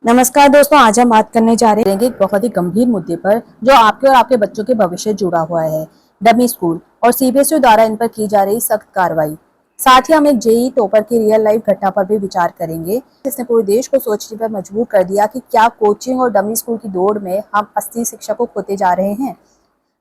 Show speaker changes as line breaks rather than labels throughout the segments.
नमस्कार दोस्तों, आज हम बात करने जा रहे हैं एक बहुत ही गंभीर मुद्दे पर जो आपके और आपके बच्चों के भविष्य से जुड़ा हुआ है। डमी स्कूल और सीबीएसई द्वारा इन पर की जा रही सख्त कार्रवाई। साथ ही हम एक जेई टॉपर की रियल लाइफ घटना पर भी विचार करेंगे जिसने पूरे देश को सोचने पर मजबूर कर दिया कि क्या कोचिंग और डमी स्कूल की दौड़ में हम असली शिक्षा को खोते जा रहे हैं।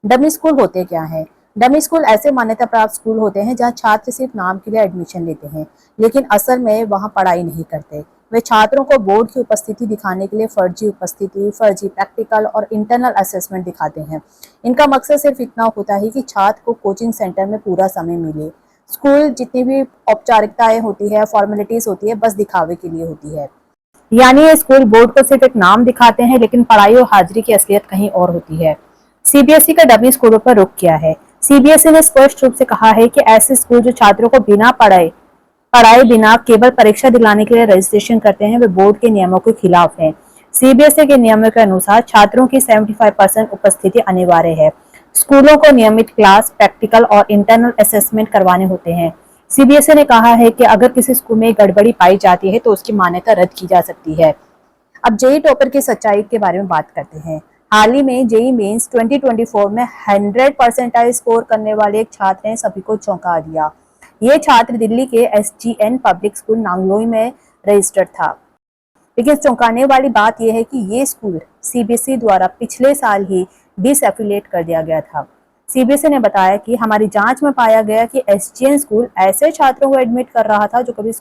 डमी स्कूल होते क्या हैं? डमी स्कूल ऐसे मान्यता प्राप्त स्कूल होते हैं जहां छात्र सिर्फ नाम के लिए एडमिशन लेते हैं, लेकिन असल में वहां पढ़ाई नहीं करते। वे छात्रों को बोर्ड की उपस्थिति दिखाने के लिए फर्जी उपस्थिति, फर्जी प्रैक्टिकल और इंटरनल असेसमेंट दिखाते हैं। इनका मकसद सिर्फ इतना होता है कि छात्र को कोचिंग सेंटर में पूरा समय मिले। स्कूल जितनी भी औपचारिकताएं होती है, फॉर्मेलिटीज होती है, बस दिखावे के लिए होती है। यानी ये स्कूल बोर्ड को सिर्फ एक नाम दिखाते हैं, लेकिन पढ़ाई और हाजिरी की असलियत कहीं और होती है। सीबीएसई का डमी स्कूलों पर रुख किया है। सीबीएसई ने स्पष्ट रूप से कहा है कि ऐसे स्कूल जो छात्रों को बिना पढ़ाए बिना केवल परीक्षा दिलाने के लिए रजिस्ट्रेशन करते हैं, वे बोर्ड के नियमों के खिलाफ हैं। सीबीएसई के नियमों के अनुसार छात्रों की 75% उपस्थिति अनिवार्य है। स्कूलों को नियमित क्लास, प्रैक्टिकल और इंटरनल असेसमेंट करवाने होते हैं। सीबीएसई ने कहा है कि अगर किसी स्कूल में गड़बड़ी पाई जाती है तो उसकी मान्यता रद्द की जा सकती है। अब जेई टॉपर की सच्चाई के बारे में बात करते हैं। हाल ही में जेई मेंस 2024 में 100 परसेंटाइल स्कोर करने वाले एक छात्र ने सभी को चौंका दिया। ये छात्र दिल्ली के एसजीएन पब्लिक स्कूल नांगलोई में रजिस्टर्ड था। लेकिन चौंकाने वाली बात यह है कि ये स्कूल सीबीएसई द्वारा पिछले साल ही डिसएफिलिएट कर दिया गया था। सीबीएसई ने बताया कि हमारी जांच में पाया गया कि एसजीएन स्कूल ऐसे छात्रों को एडमिट कर रहा था जो कभी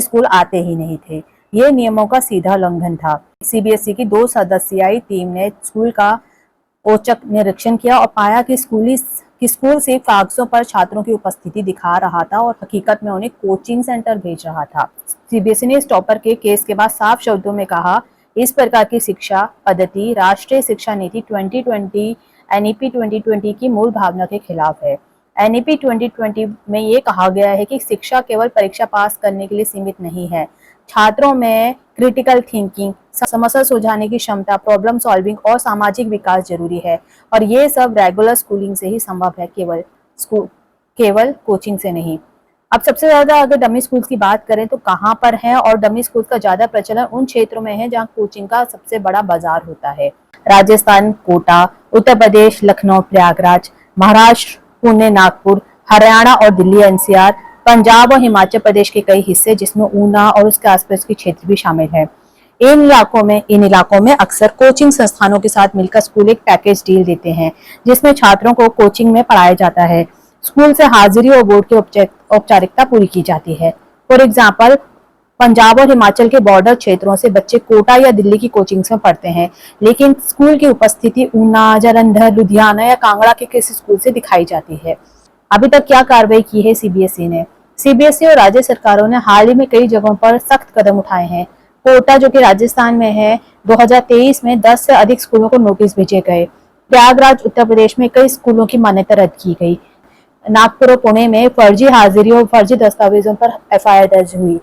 स्कूल आते ही नहीं थे। ये नियमों का सीधा उल्लंघन था। सीबीएसई की 2 सदस्यीय टीम ने स्कूल का औचक निरीक्षण किया और पाया कि स्कूल सिर्फ कागजों पर छात्रों की उपस्थिति दिखा रहा था और हकीकत में उन्हें कोचिंग सेंटर भेज रहा था। सीबीएसई ने इस टॉपर के केस के बाद साफ शब्दों में कहा, इस प्रकार की शिक्षा पद्धति राष्ट्रीय शिक्षा नीति 2020 एनईपी 2020 की मूल भावना के खिलाफ है। एनईपी 2020 में ये कहा गया है कि शिक्षा केवल परीक्षा पास करने के लिए सीमित नहीं है। छात्रों में क्रिटिकल थिंकिंग, समस्या सुलझाने की क्षमता, प्रॉब्लम सॉल्विंग और सामाजिक विकास जरूरी है और ये सब रेगुलर स्कूलिंग से ही संभव है, केवल कोचिंग से नहीं। अब सबसे ज्यादा अगर डमी स्कूल्स की बात करें तो कहाँ पर है, और डमी स्कूल्स का ज्यादा प्रचलन उन क्षेत्रों में है जहाँ कोचिंग का सबसे बड़ा बाजार होता है। राजस्थान कोटा, उत्तर प्रदेश लखनऊ प्रयागराज, महाराष्ट्र पुणे नागपुर, हरियाणा और दिल्ली एनसीआर, पंजाब और हिमाचल प्रदेश के कई हिस्से जिसमें ऊना और उसके आसपास के क्षेत्र भी शामिल है। इन इलाकों में अक्सर कोचिंग संस्थानों के साथ मिलकर स्कूल एक पैकेज डील देते हैं जिसमें छात्रों को कोचिंग में पढ़ाया जाता है। स्कूल से हाजिरी और बोर्ड की औपचारिकता पूरी की जाती है। फॉर एग्जाम्पल, पंजाब और हिमाचल के बॉर्डर क्षेत्रों से बच्चे कोटा या दिल्ली की कोचिंग्स में पढ़ते हैं, लेकिन स्कूल की उपस्थिति ऊना, जालंधर, लुधियाना या कांगड़ा के किसी स्कूल से दिखाई जाती है। अभी तक क्या कार्रवाई की है सीबीएसई ने? सीबीएसई और राज्य सरकारों ने हाल ही में कई जगहों पर सख्त कदम उठाए हैं। कोटा जो कि राजस्थान में है, 2023 में 10 से अधिक स्कूलों को नोटिस भेजे गए। प्रयागराज उत्तर प्रदेश में कई स्कूलों की मान्यता रद्द की गई। नागपुर और पुणे में फर्जी हाजिरी और फर्जी दस्तावेजों पर एफआईआर दर्ज हुई।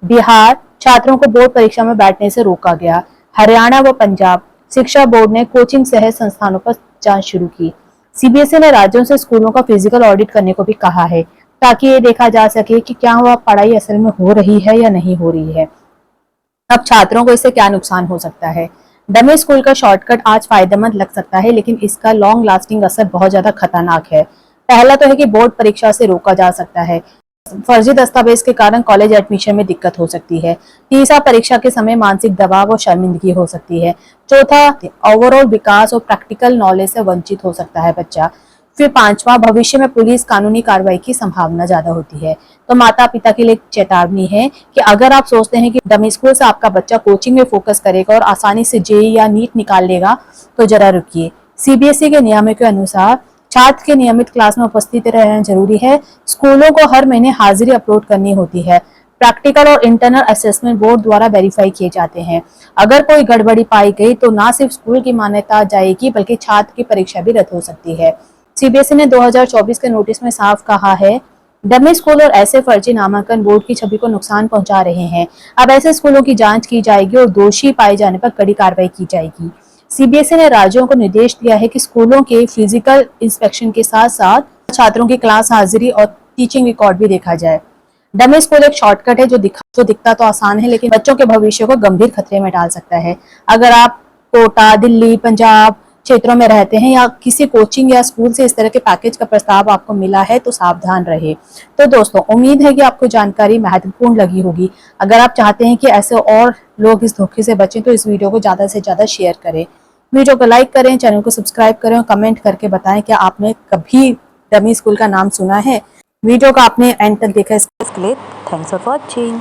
बिहार, छात्रों को बोर्ड परीक्षा में बैठने से रोका गया। हरियाणा व पंजाब, शिक्षा बोर्ड ने कोचिंग सह संस्थानों पर जांच शुरू की। सीबीएसई ने राज्यों से स्कूलों का फिजिकल ऑडिट करने को भी कहा है ताकि ये देखा जा सके कि क्या वह पढ़ाई असल में हो रही है या नहीं हो रही है। अब छात्रों को इससे क्या नुकसान हो सकता है? डमी स्कूल का शॉर्टकट आज फायदेमंद लग सकता है, लेकिन इसका लॉन्ग लास्टिंग असर बहुत ज्यादा खतरनाक है। पहला तो है कि बोर्ड परीक्षा से रोका जा सकता है। फर्जी दस्तावेज के कारण कॉलेज एडमिशन में दिक्कत हो सकती है। तीसरा, परीक्षा के समय मानसिक दबाव और शर्मिंदगी हो सकती है। चौथा, ओवरऑल विकास और प्रैक्टिकल नॉलेज से वंचित हो सकता है बच्चा। फिर पांचवा, भविष्य में पुलिस कानूनी कार्रवाई की संभावना ज्यादा होती है। तो माता पिता के लिए चेतावनी है कि अगर आप सोचते हैं कि डमी स्कूल से आपका बच्चा कोचिंग में फोकस करेगा और आसानी से जेईई या नीट निकाल लेगा, तो जरा रुकिए। सीबीएसई के नियमों के अनुसार छात्र के नियमित क्लास में उपस्थित रहना जरूरी है। स्कूलों को हर महीने हाजिरी अपलोड करनी होती है। प्रैक्टिकल और इंटरनल असेसमेंट बोर्ड द्वारा वेरीफाई किए जाते हैं। अगर कोई गड़बड़ी पाई गई तो न सिर्फ स्कूल की मान्यता जाएगी बल्कि छात्र की परीक्षा भी रद्द हो सकती है। सीबीएसई ने 2024 के नोटिस में साफ कहा है, डमी स्कूल और ऐसे फर्जी नामांकन बोर्ड की छवि को नुकसान पहुंचा रहे हैं। अब ऐसे स्कूलों की जांच की जाएगी और दोषी पाए जाने पर कड़ी कार्रवाई की जाएगी। सीबीएसई ने राज्यों को निर्देश दिया है कि स्कूलों के फिजिकल इंस्पेक्शन के साथ साथ छात्रों की क्लास हाजिरी और टीचिंग रिकॉर्ड भी देखा जाए। डमी स्कूल एक शॉर्टकट है जो दिखता तो आसान है, लेकिन बच्चों के भविष्य को गंभीर खतरे में डाल सकता है। अगर आप कोटा, दिल्ली, पंजाब क्षेत्रों में रहते हैं या किसी कोचिंग या स्कूल से इस तरह के पैकेज का प्रस्ताव आपको मिला है तो सावधान रहे। तो दोस्तों, उम्मीद है कि आपको जानकारी महत्वपूर्ण लगी होगी। अगर आप चाहते हैं कि ऐसे और लोग इस धोखे से बचें तो इस वीडियो को ज्यादा से ज्यादा शेयर करें, वीडियो को लाइक करें, चैनल को सब्सक्राइब करें और कमेंट करके बताएं कि आपने कभी डमी स्कूल का नाम सुना है। वीडियो को आपने एंड तक देखा, इसके लिए थैंक्स फॉर वॉचिंग।